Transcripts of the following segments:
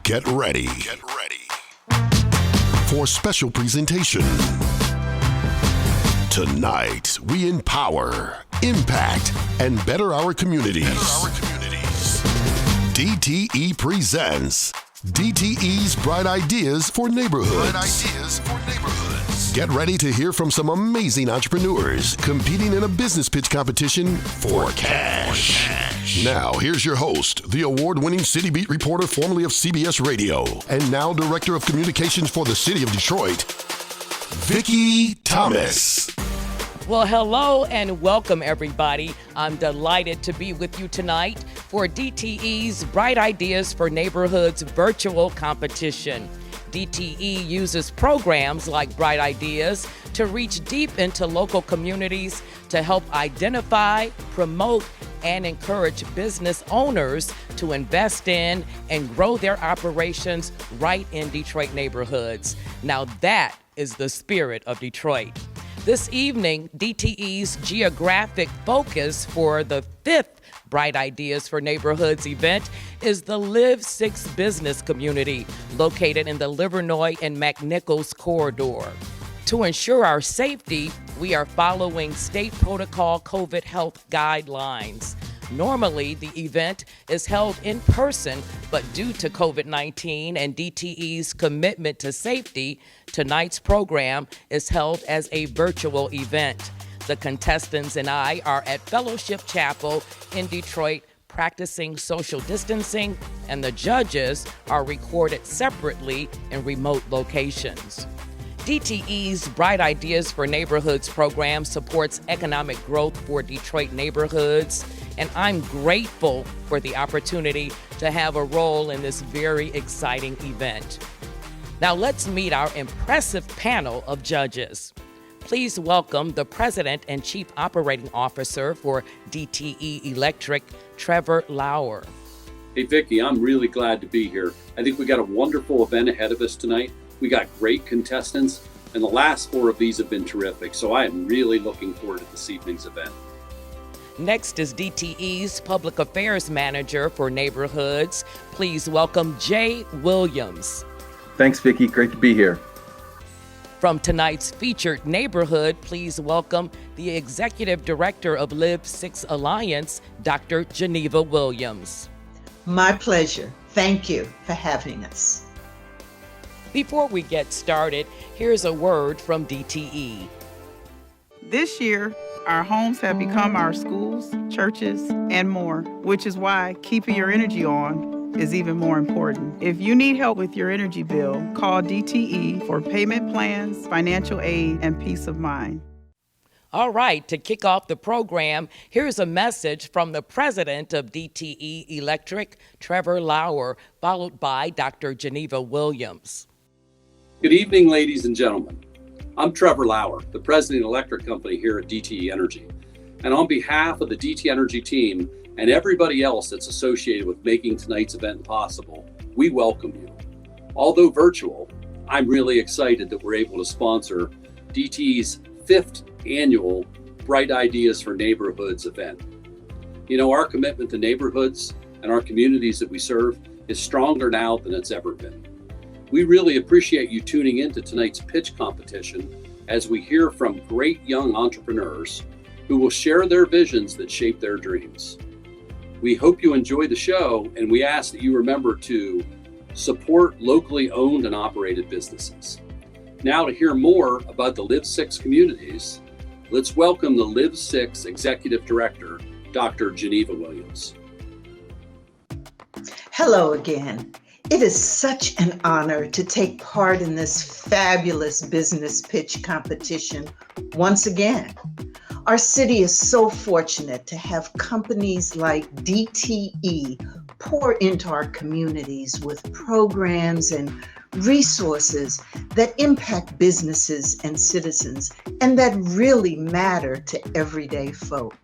Get ready for a special presentation. Tonight, we empower, impact, and better our communities. DTE presents DTE's Bright Ideas for Neighborhoods. Get ready to hear from some amazing entrepreneurs competing in a business pitch competition for cash. Now, here's your host, the award-winning City Beat reporter formerly of CBS Radio, and now Director of Communications for the City of Detroit, Vicki Thomas. Well, hello and welcome, everybody. I'm delighted to be with you tonight for DTE's Bright Ideas for Neighborhoods virtual competition. DTE uses programs like Bright Ideas to reach deep into local communities to help identify, promote, and encourage business owners to invest in and grow their operations right in Detroit neighborhoods. Now that is the spirit of Detroit. This evening, DTE's geographic focus for the 5th Bright Ideas for Neighborhoods event is the Live 6 business community located in the Livernois and McNichols corridor. To ensure our safety, we are following state protocol COVID health guidelines. Normally, the event is held in person, but due to COVID-19 and DTE's commitment to safety, tonight's program is held as a virtual event. The contestants and I are at Fellowship Chapel in Detroit practicing social distancing, and the judges are recorded separately in remote locations. DTE's Bright Ideas for Neighborhoods program supports economic growth for Detroit neighborhoods, and I'm grateful for the opportunity to have a role in this very exciting event. Now let's meet our impressive panel of judges. Please welcome the President and Chief Operating Officer for DTE Electric, Trevor Lauer. Hey, Vicki, I'm really glad to be here. I think we got a wonderful event ahead of us tonight. We got great contestants, and the last 4 of these have been terrific, so I am really looking forward to this evening's event. Next is DTE's Public Affairs Manager for Neighborhoods. Please welcome Jay Williams. Thanks, Vicki. Great to be here. From tonight's featured neighborhood, please welcome the Executive Director of Live 6 Alliance, Dr. Geneva Williams. My pleasure. Thank you for having us. Before we get started, here's a word from DTE. This year, our homes have become our schools, churches, and more, which is why keeping your energy on is even more important. If you need help with your energy bill, call DTE for payment plans, financial aid, and peace of mind. All right, to kick off the program, here's a message from the President of DTE Electric, Trevor Lauer, followed by Dr. Geneva Williams. Good evening, ladies and gentlemen. I'm Trevor Lauer, the President of the Electric Company here at DTE Energy. And on behalf of the DTE Energy team and everybody else that's associated with making tonight's event possible, we welcome you. Although virtual, I'm really excited that we're able to sponsor DTE's 5th annual Bright Ideas for Neighborhoods event. You know, our commitment to neighborhoods and our communities that we serve is stronger now than it's ever been. We really appreciate you tuning into tonight's pitch competition as we hear from great young entrepreneurs who will share their visions that shape their dreams. We hope you enjoy the show, and we ask that you remember to support locally owned and operated businesses. Now, to hear more about the Live 6 communities, let's welcome the Live 6 Executive Director, Dr. Geneva Williams. Hello again. It is such an honor to take part in this fabulous business pitch competition once again. Our city is so fortunate to have companies like DTE pour into our communities with programs and resources that impact businesses and citizens and that really matter to everyday folk.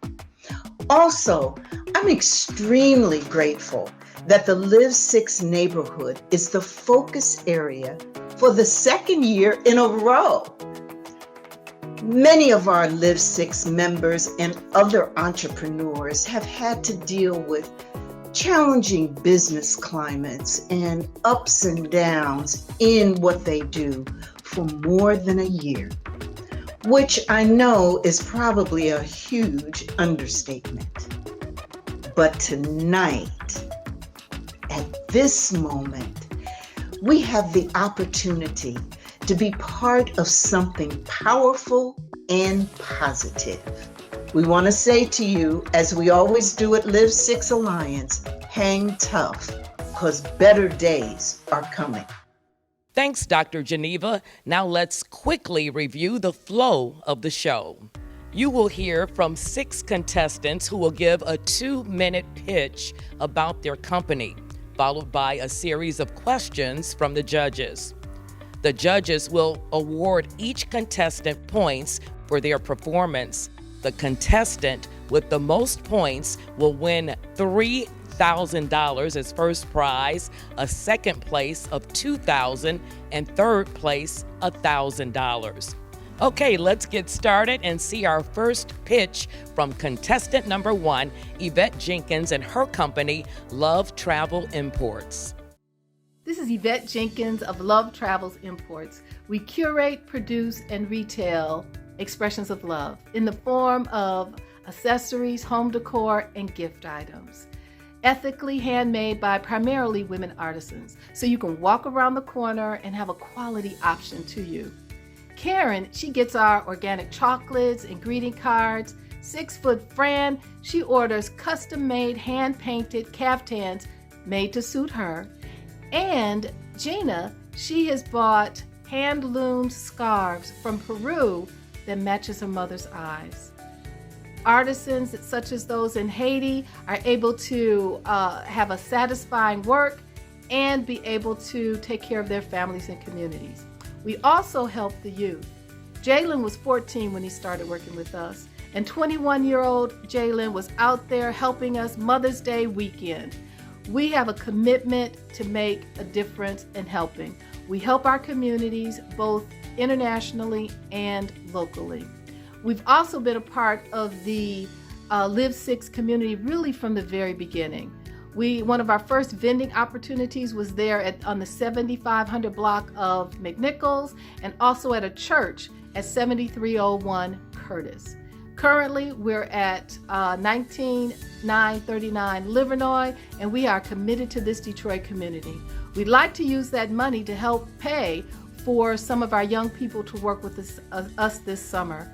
Also, I'm extremely grateful that the Live 6 neighborhood is the focus area for the 2nd year in a row. Many of our Live 6 members and other entrepreneurs have had to deal with challenging business climates and ups and downs in what they do for more than a year, which I know is probably a huge understatement. But tonight, at this moment, we have the opportunity to be part of something powerful and positive. We want to say to you, as we always do at Live 6 Alliance, hang tough, because better days are coming. Thanks, Dr. Geneva. Now let's quickly review the flow of the show. You will hear from 6 contestants who will give a 2-minute pitch about their company, followed by a series of questions from the judges. The judges will award each contestant points for their performance. The contestant with the most points will win $3,000 as first prize, a second place of $2,000, and third place $1,000. Okay, let's get started and see our first pitch from contestant number 1, Yvette Jenkins and her company, Love Travel Imports. This is Yvette Jenkins of Love Travels Imports. We curate, produce, and retail expressions of love in the form of accessories, home decor, and gift items. Ethically handmade by primarily women artisans, so you can walk around the corner and have a quality option to you. Karen, she gets our organic chocolates and greeting cards. 6-foot Fran, she orders custom-made, hand-painted caftans made to suit her. And Gina, she has bought hand-loomed scarves from Peru that matches her mother's eyes. Artisans such as those in Haiti are able to have a satisfying work and be able to take care of their families and communities. We also help the youth. Jalen was 14 when he started working with us, and 21-year-old Jalen was out there helping us Mother's Day weekend. We have a commitment to make a difference in helping. We help our communities both internationally and locally. We've also been a part of the Live 6 community really from the very beginning. One of our first vending opportunities was there on the 7500 block of McNichols, and also at a church at 7301 Curtis. Currently, we're at 19939 Livernois, and we are committed to this Detroit community. We'd like to use that money to help pay for some of our young people to work with us this summer.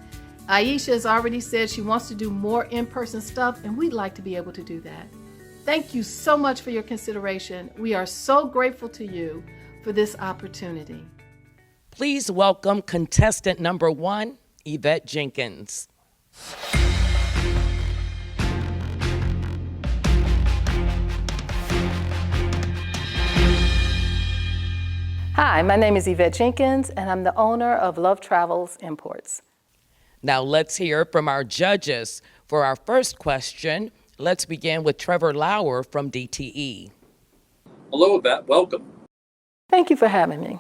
Aisha has already said she wants to do more in-person stuff, and we'd like to be able to do that. Thank you so much for your consideration. We are so grateful to you for this opportunity. Please welcome contestant number 1, Yvette Jenkins. Hi, my name is Yvette Jenkins, and I'm the owner of Love Travels Imports. Now let's hear from our judges. For our first question, let's begin with Trevor Lauer from DTE. Hello, Yvette. Welcome. Thank you for having me.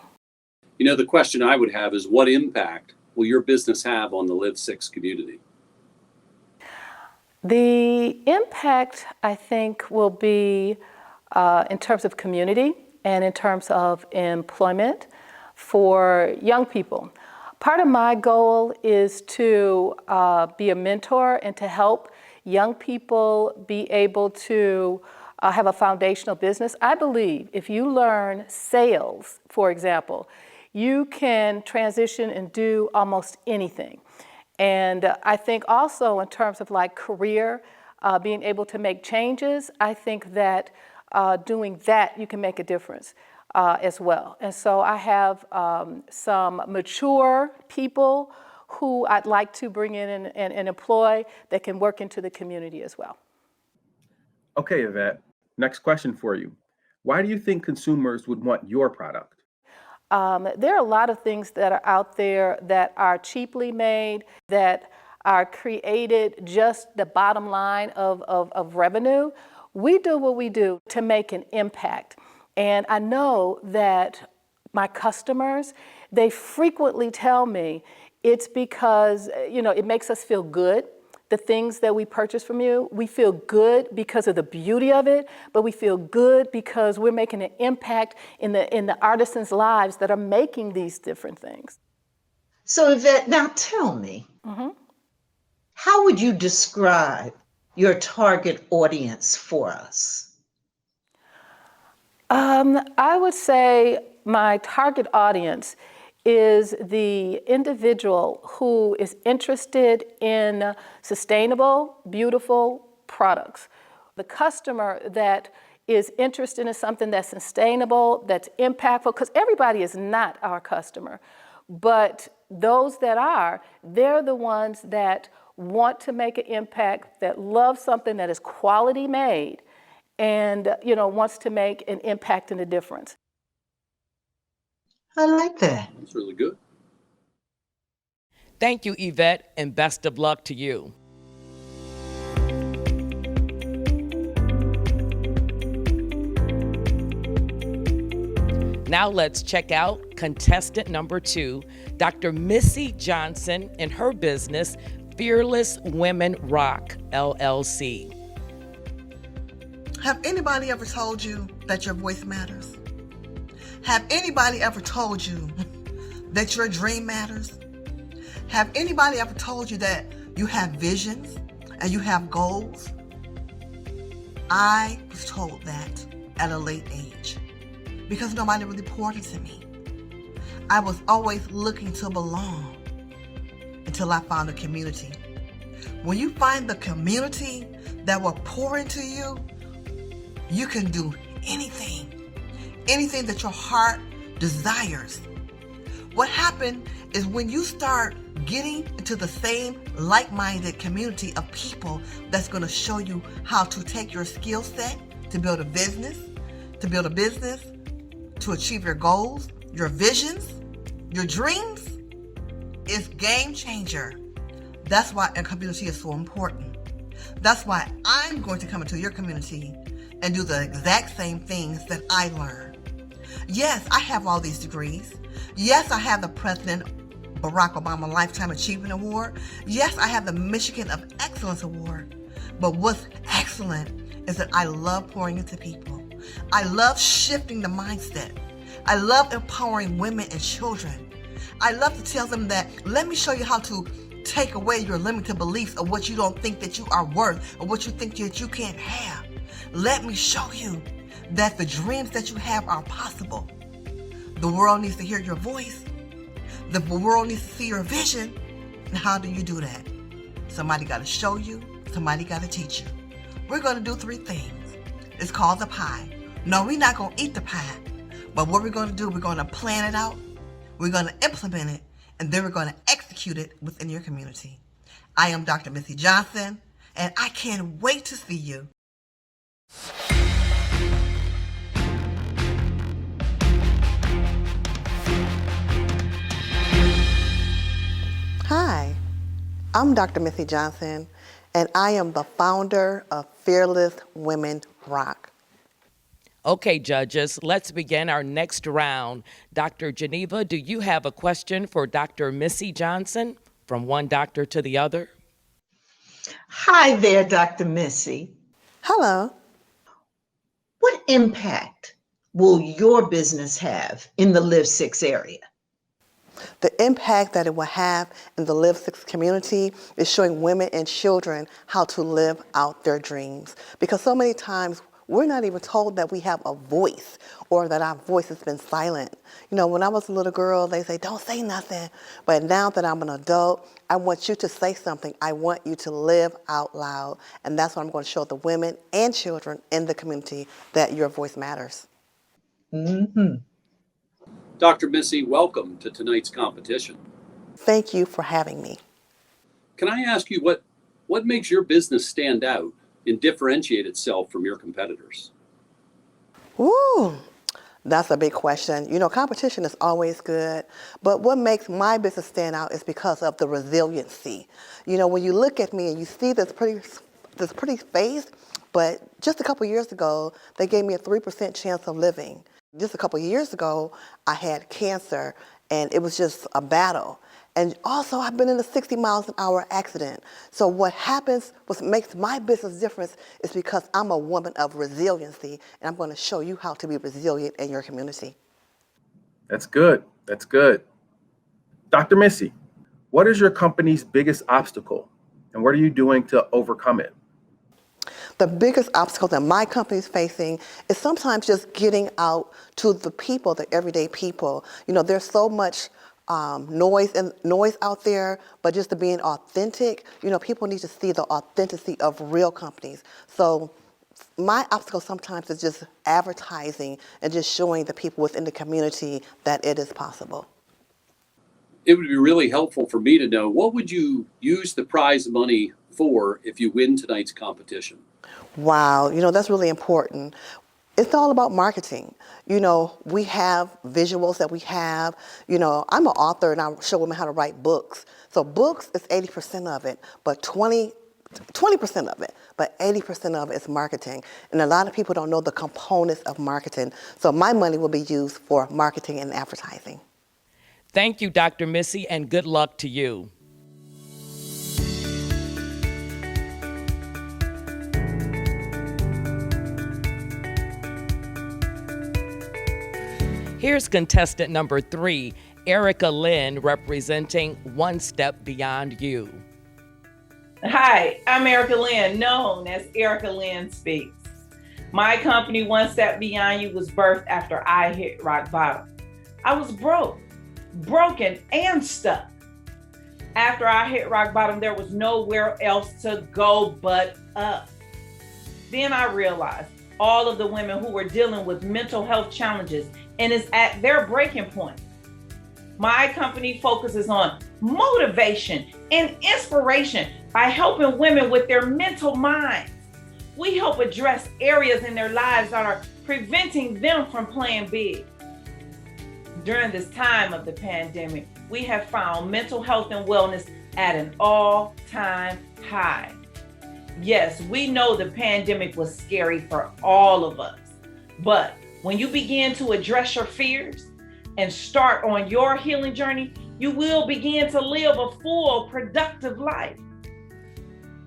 You know, the question I would have is, what impact will your business have on the Live 6 community? The impact, I think, will be in terms of community and in terms of employment for young people. Part of my goal is to be a mentor and to help young people be able to have a foundational business. I believe if you learn sales, for example, you can transition and do almost anything. And I think also in terms of like career, being able to make changes, I think that doing that, you can make a difference as well. And so I have some mature people who I'd like to bring in and employ that can work into the community as well. Okay, Yvette, next question for you. Why do you think consumers would want your product? There are a lot of things that are out there that are cheaply made, that are created just the bottom line of revenue. We do what we do to make an impact. And I know that my customers, they frequently tell me it's because, it makes us feel good. the things that we purchase from you. We feel good because of the beauty of it, but we feel good because we're making an impact in the artisans' lives that are making these different things. So Yvette, now tell me, how would you describe your target audience for us? I would say my target audience is the individual who is interested in sustainable, beautiful products. The customer that is interested in something that's sustainable, that's impactful, because everybody is not our customer. But those that are, they're the ones that want to make an impact, that love something that is quality made, and wants to make an impact and a difference. I like that. That's really good. Thank you, Yvette, and best of luck to you. Now let's check out contestant number 2, Dr. Missy Johnson and her business, Fearless Women Rock, LLC. Have anybody ever told you that your voice matters? Have anybody ever told you that your dream matters? Have anybody ever told you that you have visions and you have goals? I was told that at a late age because nobody really poured into me. I was always looking to belong until I found a community. When you find the community that will pour into you, you can do anything that your heart desires. What happened is when you start getting into the same like-minded community of people that's going to show you how to take your skill set to build a business, to achieve your goals, your visions, your dreams, it's game changer. That's why a community is so important. That's why I'm going to come into your community and do the exact same things that I learned. Yes, I have all these degrees. Yes, I have the President Barack Obama Lifetime Achievement Award. Yes, I have the Michigan of Excellence Award. But what's excellent is that I love pouring into people. I love shifting the mindset. I love empowering women and children. I love to tell them that, let me show you how to take away your limited beliefs of what you don't think that you are worth or what you think that you can't have. Let me show you that the dreams that you have are possible. The world needs to hear your voice. The world needs to see your vision. And how do you do that? Somebody got to show you. Somebody got to teach you. We're going to do 3 things. It's called the pie. No, we're not going to eat the pie. But what we're going to do, we're going to plan it out. We're going to implement it. And then we're going to execute it within your community. I am Dr. Missy Johnson, and I can't wait to see you. Hi, I'm Dr. Missy Johnson, and I am the founder of Fearless Women Rock. Okay, judges, let's begin our next round. Dr. Geneva, do you have a question for Dr. Missy Johnson from one doctor to the other? Hi there, Dr. Missy. Hello. What impact will your business have in the Live 6 area? The impact that it will have in the Live 6 community is showing women and children how to live out their dreams. Because so many times we're not even told that we have a voice or that our voice has been silent. You know, when I was a little girl, they say, don't say nothing. But now that I'm an adult, I want you to say something. I want you to live out loud. And that's what I'm going to show the women and children in the community, that your voice matters. Mm-hmm. Dr. Missy, welcome to tonight's competition. Thank you for having me. Can I ask you what makes your business stand out and differentiate itself from your competitors? Ooh, that's a big question. You know, competition is always good, but what makes my business stand out is because of the resiliency. You know, when you look at me and you see this pretty face, but just a couple years ago, they gave me a 3% chance of living. Just a couple years ago, I had cancer, and it was just a battle. And also, I've been in a 60 miles an hour accident. So what makes my business difference is because I'm a woman of resiliency, and I'm going to show you how to be resilient in your community. That's good. That's good. Dr. Missy, what is your company's biggest obstacle, and what are you doing to overcome it? The biggest obstacle that my company is facing is sometimes just getting out to the people, the everyday people. You know, there's so much noise out there, but just to being authentic, you know, people need to see the authenticity of real companies. So my obstacle sometimes is just advertising and just showing the people within the community that it is possible. It would be really helpful for me to know, what would you use the prize money for if you win tonight's competition? Wow, you know, that's really important. It's all about marketing. You know, we have visuals that we have. You know, I'm an author and I show women how to write books. So books is 80% of it, but 20% of it, but 80% of it is marketing. And a lot of people don't know the components of marketing. So my money will be used for marketing and advertising. Thank you, Dr. Missy, and good luck to you. Here's contestant number 3, Erica Lynn, representing One Step Beyond You. Hi, I'm Erica Lynn, known as Erica Lynn Speaks. My company, One Step Beyond You, was birthed after I hit rock bottom. I was broken and stuck. After I hit rock bottom, there was nowhere else to go but up. Then I realized all of the women who were dealing with mental health challenges and is at their breaking point. My company focuses on motivation and inspiration by helping women with their mental minds. We help address areas in their lives that are preventing them from playing big. During this time of the pandemic, we have found mental health and wellness at an all-time high. Yes, we know the pandemic was scary for all of us, but when you begin to address your fears and start on your healing journey, you will begin to live a full, productive life.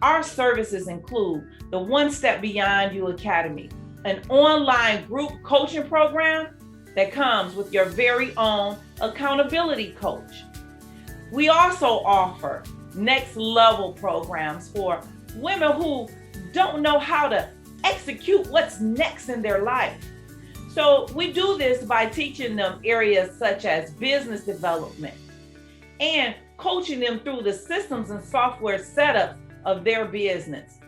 Our services include the One Step Beyond You Academy, an online group coaching program that comes with your very own accountability coach. We also offer next level programs for women who don't know how to execute what's next in their life. So we do this by teaching them areas such as business development and coaching them through the systems and software setups of their business.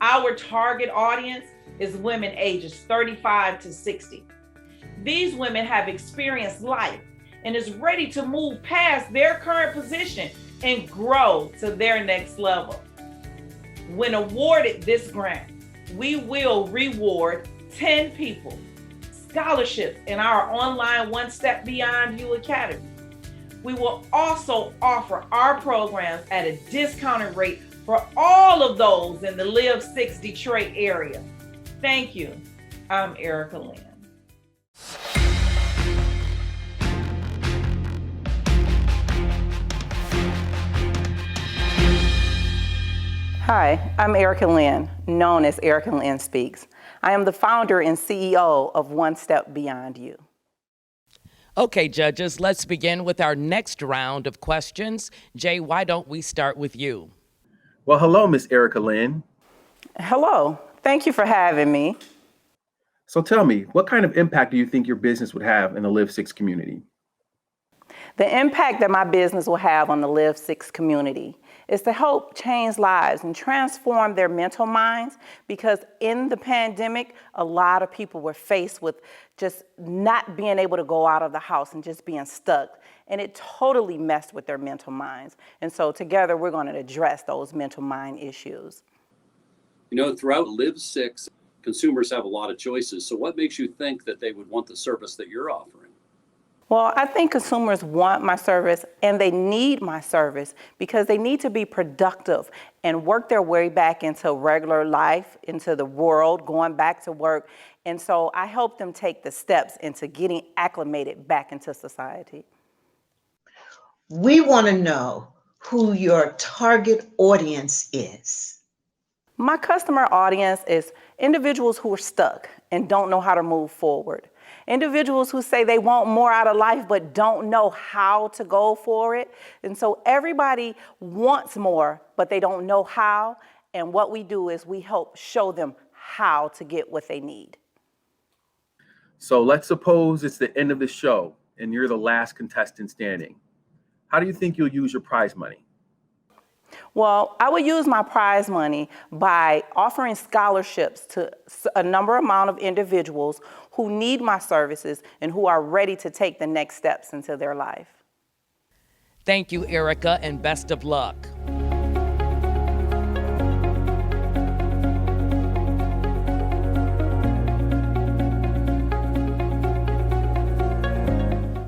Our target audience is women ages 35 to 60. These women have experienced life and is ready to move past their current position and grow to their next level. When awarded this grant, we will reward 10 people scholarships in our online One Step Beyond You Academy. We will also offer our programs at a discounted rate for all of those in the Live 6 Detroit area. Thank you. I'm Erica Lynn. Hi, I'm Erica Lynn, known as Erica Lynn Speaks. I am the founder and CEO of One Step Beyond You. Okay, judges, let's begin with our next round of questions. Jay, why don't we start with you? Well, hello, Miss Erica Lynn. Hello, thank you for having me. So tell me, what kind of impact do you think your business would have in the Live 6 community? The impact that my business will have on the Live 6 community is to help change lives and transform their mental minds, because in the pandemic, a lot of people were faced with just not being able to go out of the house and just being stuck. And it totally messed with their mental minds. And so together, we're going to address those mental mind issues. You know, throughout Live 6, consumers have a lot of choices. So what makes you think that they would want the service that you're offering? Well, I think consumers want my service and they need my service because they need to be productive and work their way back into regular life, into the world, going back to work. And so I help them take the steps into getting acclimated back into society. We want to know who your target audience is. My customer audience is individuals who are stuck and don't know how to move forward. Individuals who say they want more out of life but don't know how to go for it. And so everybody wants more, but they don't know how. And what we do is we help show them how to get what they need. So let's suppose it's the end of the show and you're the last contestant standing. How do you think you'll use your prize money? Well, I would use my prize money by offering scholarships to a number amount of individuals who need my services and who are ready to take the next steps into their life. Thank you, Erica, and best of luck.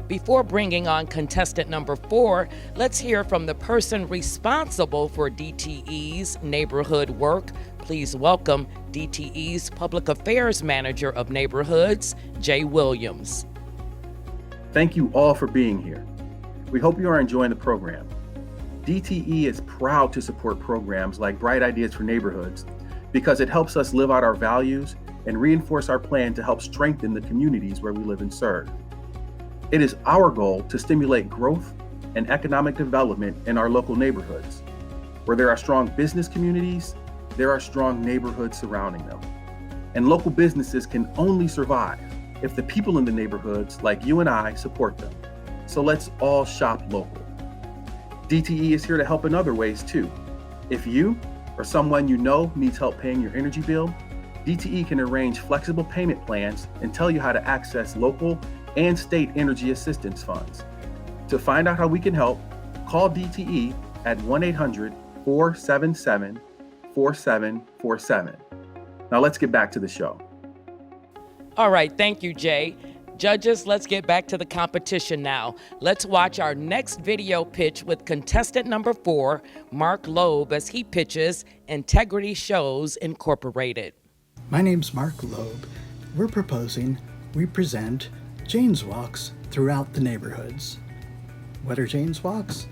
Before bringing on contestant number 4, let's hear from the person responsible for DTE's neighborhood work. Please welcome DTE's Public Affairs Manager of Neighborhoods, Jay Williams. Thank you all for being here. We hope you are enjoying the program. DTE is proud to support programs like Bright Ideas for Neighborhoods because it helps us live out our values and reinforce our plan to help strengthen the communities where we live and serve. It is our goal to stimulate growth and economic development in our local neighborhoods. Where there are strong business communities, there are strong neighborhoods surrounding them. And local businesses can only survive if the people in the neighborhoods, like you and I, support them. So let's all shop local. DTE is here to help in other ways too. If you or someone you know needs help paying your energy bill, DTE can arrange flexible payment plans and tell you how to access local and state energy assistance funds. To find out how we can help, call DTE at 1-800-477-4747. Now let's get back to the show. All right, thank you, Jay. Judges, let's get back to the competition now. Let's watch our next video pitch with contestant number 4, Mark Loeb, as he pitches Integrity Shows Incorporated. My name's Mark Loeb. We're proposing we present Jane's Walks throughout the neighborhoods. What are Jane's Walks?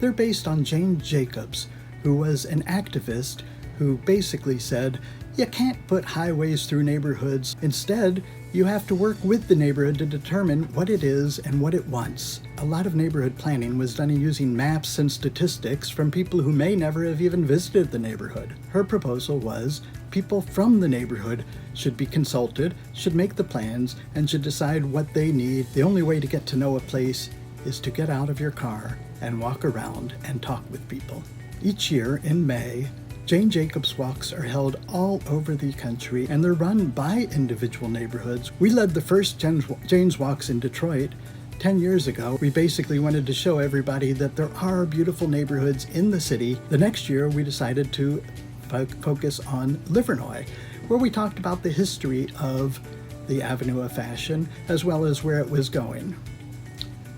They're based on Jane Jacobs, who was an activist who basically said, you can't put highways through neighborhoods. Instead, you have to work with the neighborhood to determine what it is and what it wants. A lot of neighborhood planning was done using maps and statistics from people who may never have even visited the neighborhood. Her proposal was people from the neighborhood should be consulted, should make the plans, and should decide what they need. The only way to get to know a place is to get out of your car and walk around and talk with people. Each year in May, Jane Jacobs Walks are held all over the country, and they're run by individual neighborhoods. We led the first Jane's Walks in Detroit 10 years ago. We basically wanted to show everybody that there are beautiful neighborhoods in the city. The next year, we decided to focus on Livernois, where we talked about the history of the Avenue of Fashion, as well as where it was going.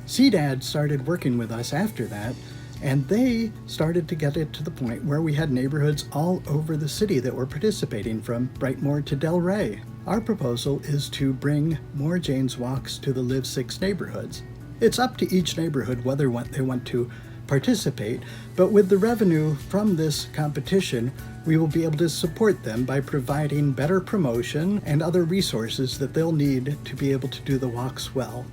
CDAD started working with us after that, and they started to get it to the point where we had neighborhoods all over the city that were participating, from Brightmoor to Delray. Our proposal is to bring more Jane's Walks to the Live 6 neighborhoods. It's up to each neighborhood whether they want to participate, but with the revenue from this competition, we will be able to support them by providing better promotion and other resources that they'll need to be able to do the walks well.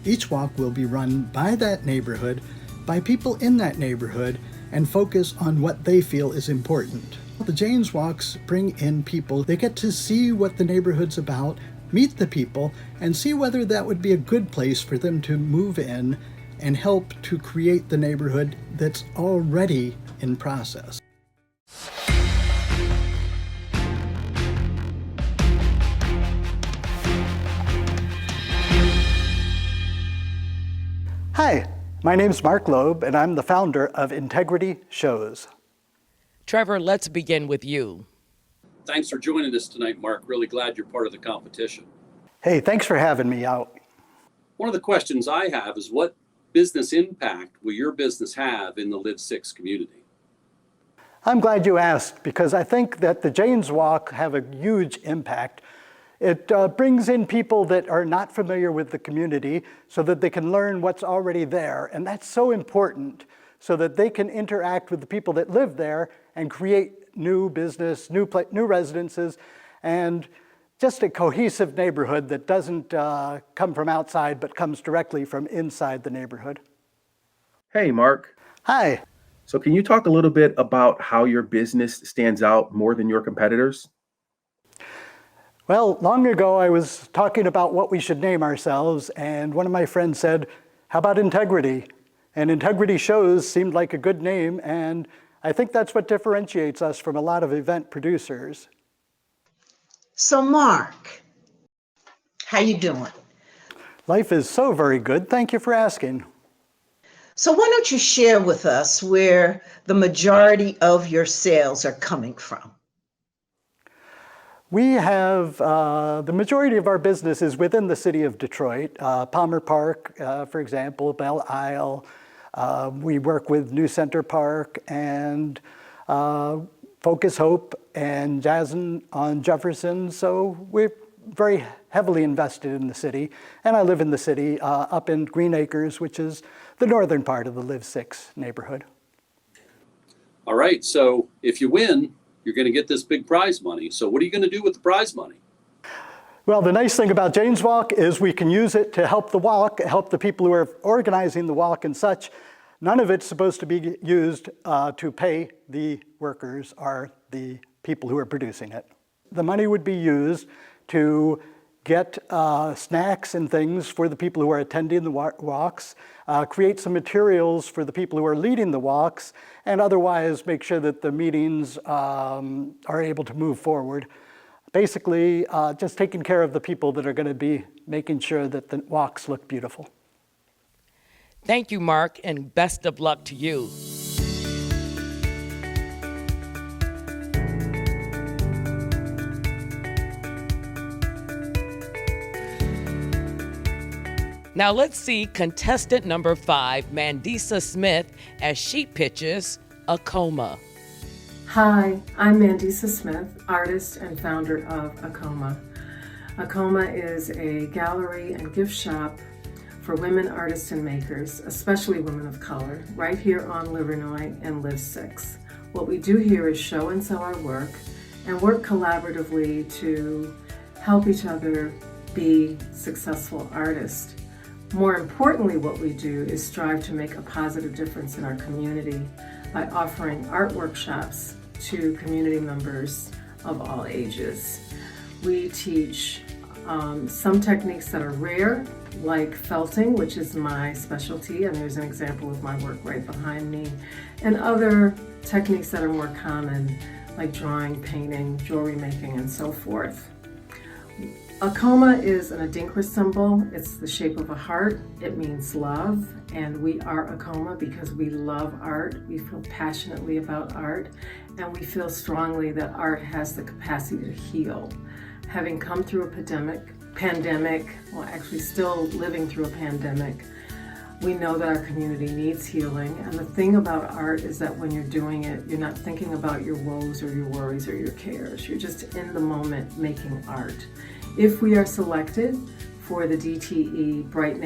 Each walk will be run by that neighborhood, by people in that neighborhood, and focus on what they feel is important. The Jane's Walks bring in people. They get to see what the neighborhood's about, meet the people, and see whether that would be a good place for them to move in and help to create the neighborhood that's already in process. Hi, my name's Mark Loeb, and I'm the founder of Integrity Shows. Trevor, let's begin with you. Thanks for joining us tonight, Mark. Really glad you're part of the competition. Hey, thanks for having me out. One of the questions I have is, what business impact will your business have in the Live 6 community? I'm glad you asked, because I think that the Jane's Walk have a huge impact It brings in people that are not familiar with the community so that they can learn what's already there. And that's so important so that they can interact with the people that live there and create new business, new residences, and just a cohesive neighborhood that doesn't come from outside but comes directly from inside the neighborhood. Hey, Mark. Hi. So can you talk a little bit about how your business stands out more than your competitors? Well, long ago I was talking about what we should name ourselves, and one of my friends said, how about Integrity? And Integrity Shows seemed like a good name, and I think that's what differentiates us from a lot of event producers. So Mark, how you doing? Life is so very good. Thank you for asking. So why don't you share with us where the majority of your sales are coming from? We have, the majority of our business is within the city of Detroit. Palmer Park, for example, Belle Isle. We work with New Center Park and Focus Hope and Jazz on Jefferson. So we're very heavily invested in the city. And I live in the city up in Green Acres, which is the northern part of the Live 6 neighborhood. All right, so if you win, you're going to get this big prize money. So what are you going to do with the prize money? Well, the nice thing about Jane's Walk is we can use it to help the walk, help the people who are organizing the walk and such. None of it's supposed to be used to pay the workers or the people who are producing it. The money would be used to get snacks and things for the people who are attending the walks, create some materials for the people who are leading the walks, and otherwise make sure that the meetings are able to move forward. Basically, just taking care of the people that are going to be making sure that the walks look beautiful. Thank you, Mark, and best of luck to you. Now let's see contestant number 5, Mandisa Smith, as she pitches Acoma. Hi, I'm Mandisa Smith, artist and founder of Acoma. Acoma is a gallery and gift shop for women artists and makers, especially women of color, right here on Livernois and Live 6. What we do here is show and sell our work and work collaboratively to help each other be successful artists. More importantly, what we do is strive to make a positive difference in our community by offering art workshops to community members of all ages. We teach some techniques that are rare, like felting, which is my specialty, and there's an example of my work right behind me, and other techniques that are more common, like drawing, painting, jewelry making, and so forth. Acoma is an Adinkra symbol. It's the shape of a heart. It means love, and we are Acoma because we love art. We feel passionately about art, and we feel strongly that art has the capacity to heal. Having come through a pandemic, well, actually still living through a pandemic, we know that our community needs healing. And the thing about art is that when you're doing it, you're not thinking about your woes or your worries or your cares. You're just in the moment making art. If we are selected for the DTE Bright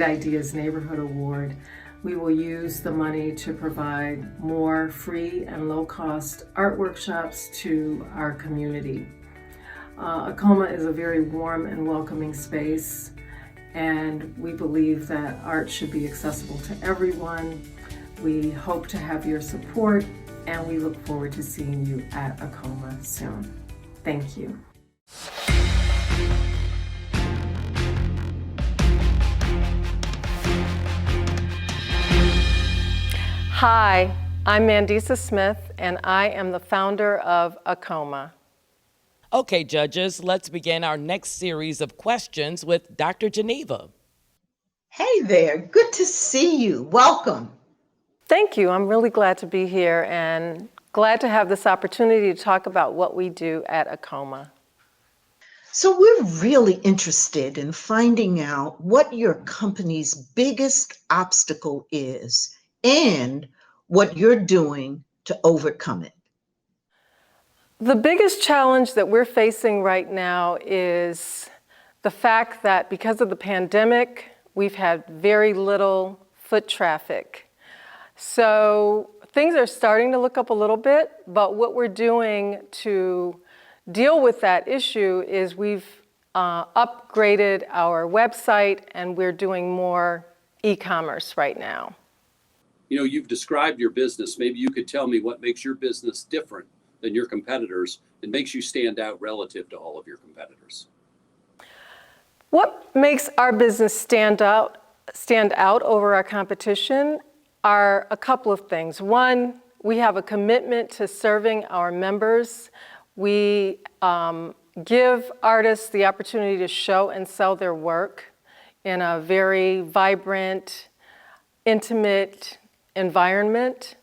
Ideas Neighborhood Award, we will use the money to provide more free and low-cost art workshops to our community. Acoma is a very warm and welcoming space, and we believe that art should be accessible to everyone. We hope to have your support, and we look forward to seeing you at Acoma soon. Thank you. Hi, I'm Mandisa Smith, and I am the founder of Acoma. Okay, judges, let's begin our next series of questions with Dr. Geneva. Hey there, good to see you. Welcome. Thank you. I'm really glad to be here and glad to have this opportunity to talk about what we do at Acoma. So we're really interested in finding out what your company's biggest obstacle is and what you're doing to overcome it. The biggest challenge that we're facing right now is the fact that because of the pandemic, we've had very little foot traffic. So things are starting to look up a little bit, but what we're doing to deal with that issue is we've upgraded our website and we're doing more e-commerce right now. You know, you've described your business. Maybe you could tell me what makes your business different than your competitors and makes you stand out relative to all of your competitors. What makes our business stand out over our competition are a couple of things. One, we have a commitment to serving our members. We give artists the opportunity to show and sell their work in a very vibrant, intimate environment.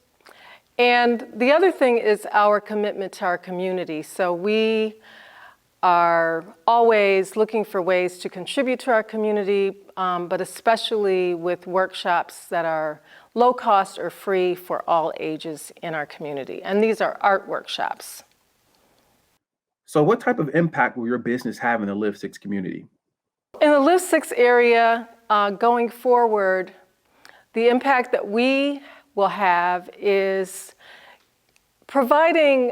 And the other thing is our commitment to our community. So we are always looking for ways to contribute to our community, but especially with workshops that are low cost or free for all ages in our community. And these are art workshops. So what type of impact will your business have in the Live 6 community? In the Live 6 area, going forward, the impact that we will have is providing,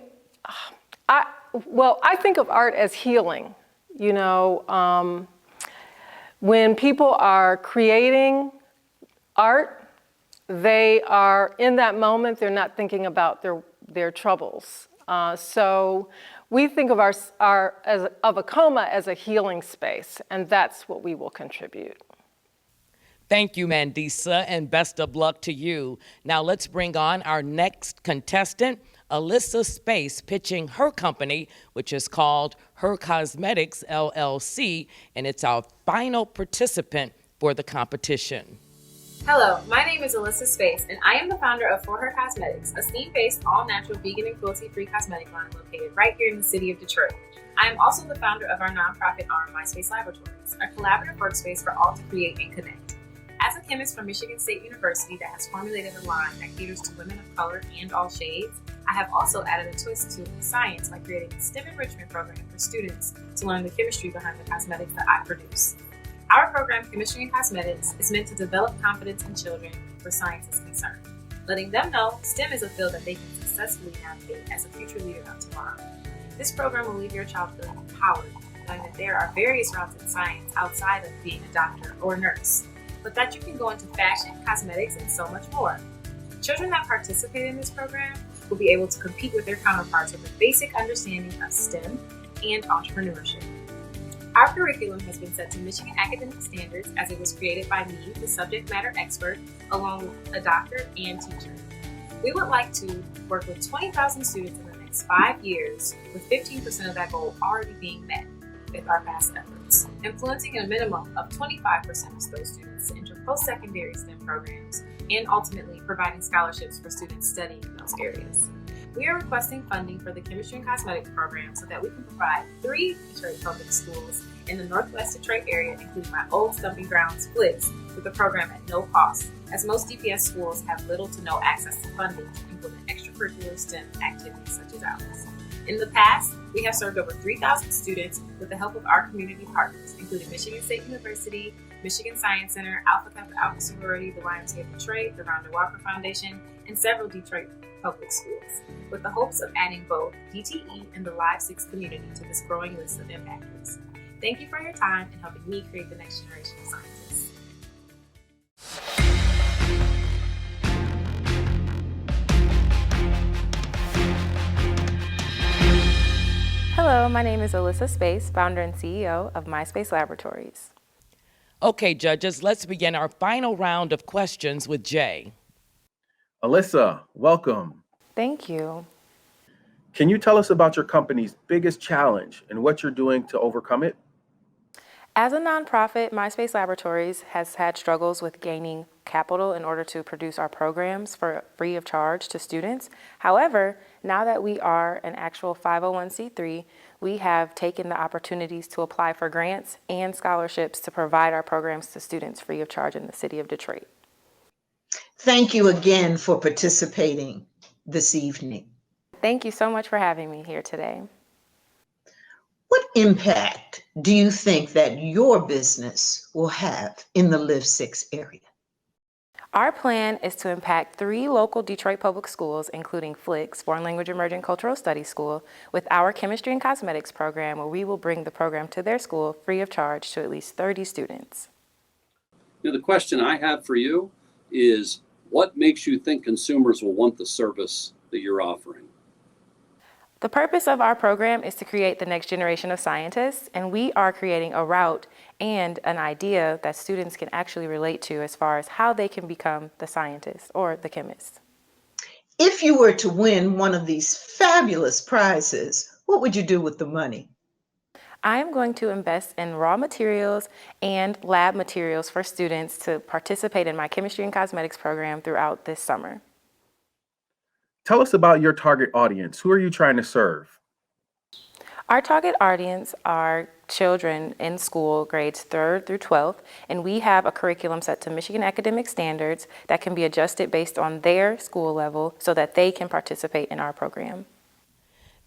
I think of art as healing. You know, when people are creating art, they are in that moment, they're not thinking about their troubles. So we think of ACOMA as a healing space, and that's what we will contribute. Thank you, Mandisa, and best of luck to you. Now let's bring on our next contestant, Alyssa Space, pitching her company, which is called Her Cosmetics, LLC, and it's our final participant for the competition. Hello, my name is Alyssa Space, and I am the founder of For Her Cosmetics, a steam-based, all-natural, vegan and cruelty-free cosmetic line located right here in the city of Detroit. I am also the founder of our nonprofit arm, MySpace Laboratories, a collaborative workspace for all to create and connect. As a chemist from Michigan State University that has formulated a line that caters to women of color and all shades, I have also added a twist to science by creating a STEM enrichment program for students to learn the chemistry behind the cosmetics that I produce. Our program, Chemistry and Cosmetics, is meant to develop confidence in children where science is concerned, letting them know STEM is a field that they can successfully navigate as a future leader of tomorrow. This program will leave your child feeling empowered, knowing that there are various routes in science outside of being a doctor or a nurse, but that you can go into fashion, cosmetics, and so much more. Children that participate in this program will be able to compete with their counterparts with a basic understanding of STEM and entrepreneurship. Our curriculum has been set to Michigan academic standards as it was created by me, the subject matter expert, along with a doctor and teacher. We would like to work with 20,000 students in the next 5 years, with 15% of that goal already being met with our past efforts, influencing a minimum of 25% of those students to enter post-secondary STEM programs, and ultimately providing scholarships for students studying in those areas. We are requesting funding for the Chemistry and Cosmetics program so that we can provide 3 Detroit public schools in the Northwest Detroit area, including my old stomping ground, Splits, with the program at no cost, as most DPS schools have little to no access to funding to implement extracurricular STEM activities such as ours. In the past, we have served over 3,000 students with the help of our community partners, including Michigan State University, Michigan Science Center, Alpha Kappa Alpha Sorority, the YMCA of Detroit, the Rhonda Walker Foundation, and several Detroit public schools, with the hopes of adding both DTE and the Live 6 community to this growing list of impactors. Thank you for your time and helping me create the next generation of scientists. Hello, my name is Alyssa Space, founder and CEO of MySpace Laboratories. Okay, judges, let's begin our final round of questions with Jay. Alyssa, welcome. Thank you. Can you tell us about your company's biggest challenge and what you're doing to overcome it? As a nonprofit, MySpace Laboratories has had struggles with gaining capital in order to produce our programs for free of charge to students. However, now that we are an actual 501c3, we have taken the opportunities to apply for grants and scholarships to provide our programs to students free of charge in the city of Detroit. Thank you again for participating this evening. Thank you so much for having me here today. What impact do you think that your business will have in the Live 6 area? Our plan is to impact 3 local Detroit public schools, including FLIX, Foreign Language Emerging Cultural Studies School, with our chemistry and cosmetics program, where we will bring the program to their school free of charge to at least 30 students. The question I have for you is, what makes you think consumers will want the service that you're offering? The purpose of our program is to create the next generation of scientists, and we are creating a route and an idea that students can actually relate to as far as how they can become the scientist or the chemist. If you were to win one of these fabulous prizes, what would you do with the money? I am going to invest in raw materials and lab materials for students to participate in my chemistry and cosmetics program throughout this summer. Tell us about your target audience. Who are you trying to serve? Our target audience are children in school, grades 3rd through 12th, and we have a curriculum set to Michigan academic standards that can be adjusted based on their school level so that they can participate in our program.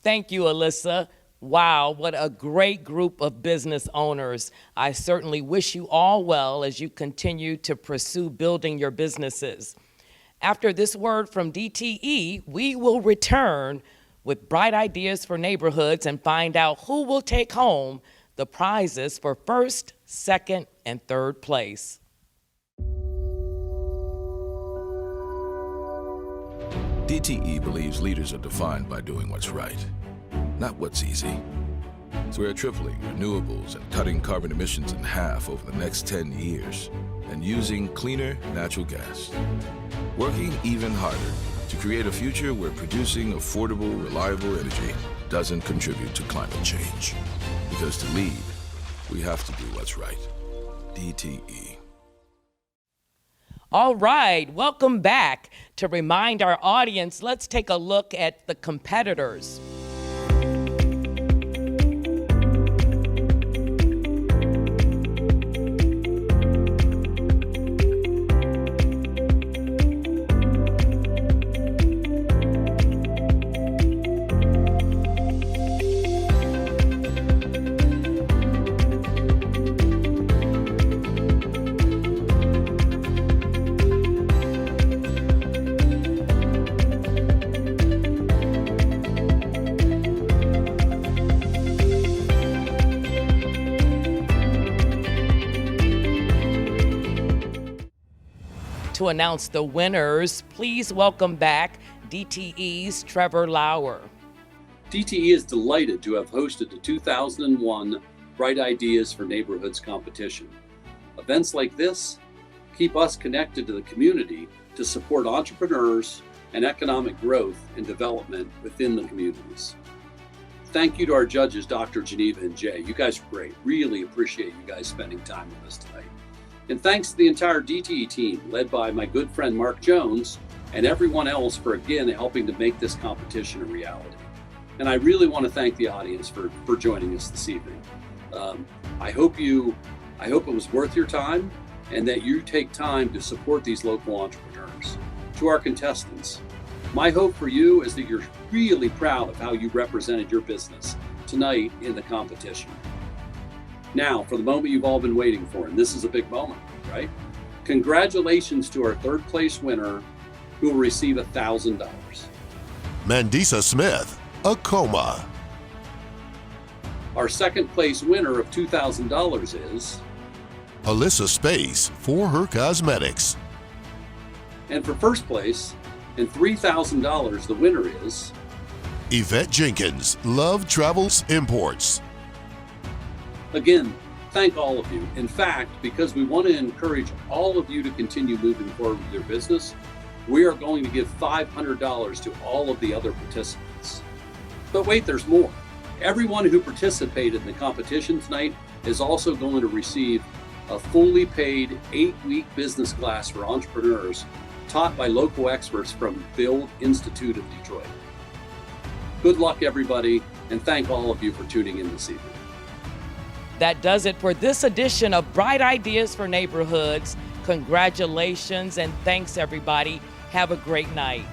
Thank you, Alyssa. Wow, what a great group of business owners. I certainly wish you all well as you continue to pursue building your businesses. After this word from DTE, we will return with bright ideas for neighborhoods and find out who will take home the prizes for 1st, 2nd, and 3rd place. DTE believes leaders are defined by doing what's right, not what's easy. So we're tripling renewables and cutting carbon emissions in half over the next 10 years and using cleaner natural gas. Working even harder to create a future where producing affordable, reliable energy doesn't contribute to climate change. Because to lead, we have to do what's right. DTE. All right, welcome back. To remind our audience, let's take a look at the competitors. To announce the winners, please welcome back DTE's Trevor Lauer. DTE is delighted to have hosted the 2001 Bright Ideas for Neighborhoods competition. Events like this keep us connected to the community to support entrepreneurs and economic growth and development within the communities. Thank you to our judges, Dr. Geneva and Jay. You guys are great. Really appreciate you guys spending time with us tonight. And thanks to the entire DTE team, led by my good friend Mark Jones, and everyone else for again helping to make this competition a reality. And I really want to thank the audience for joining us this evening. I hope it was worth your time and that you take time to support these local entrepreneurs. To our contestants, my hope for you is that you're really proud of how you represented your business tonight in the competition. Now, for the moment you've all been waiting for, and this is a big moment, right? Congratulations to our 3rd place winner, who will receive $1,000. Mandisa Smith, Acoma. Our 2nd place winner of $2,000 is Alyssa Space, For Her Cosmetics. And for 1st place and $3,000, the winner is Yvette Jenkins, Love Travels Imports. Again, thank all of you. In fact, because we want to encourage all of you to continue moving forward with your business, we are going to give $500 to all of the other participants. But wait, there's more. Everyone who participated in the competition tonight is also going to receive a fully paid 8-week business class for entrepreneurs taught by local experts from Build Institute of Detroit. Good luck, everybody, and thank all of you for tuning in this evening. That does it for this edition of Bright Ideas for Neighborhoods. Congratulations and thanks, everybody. Have a great night.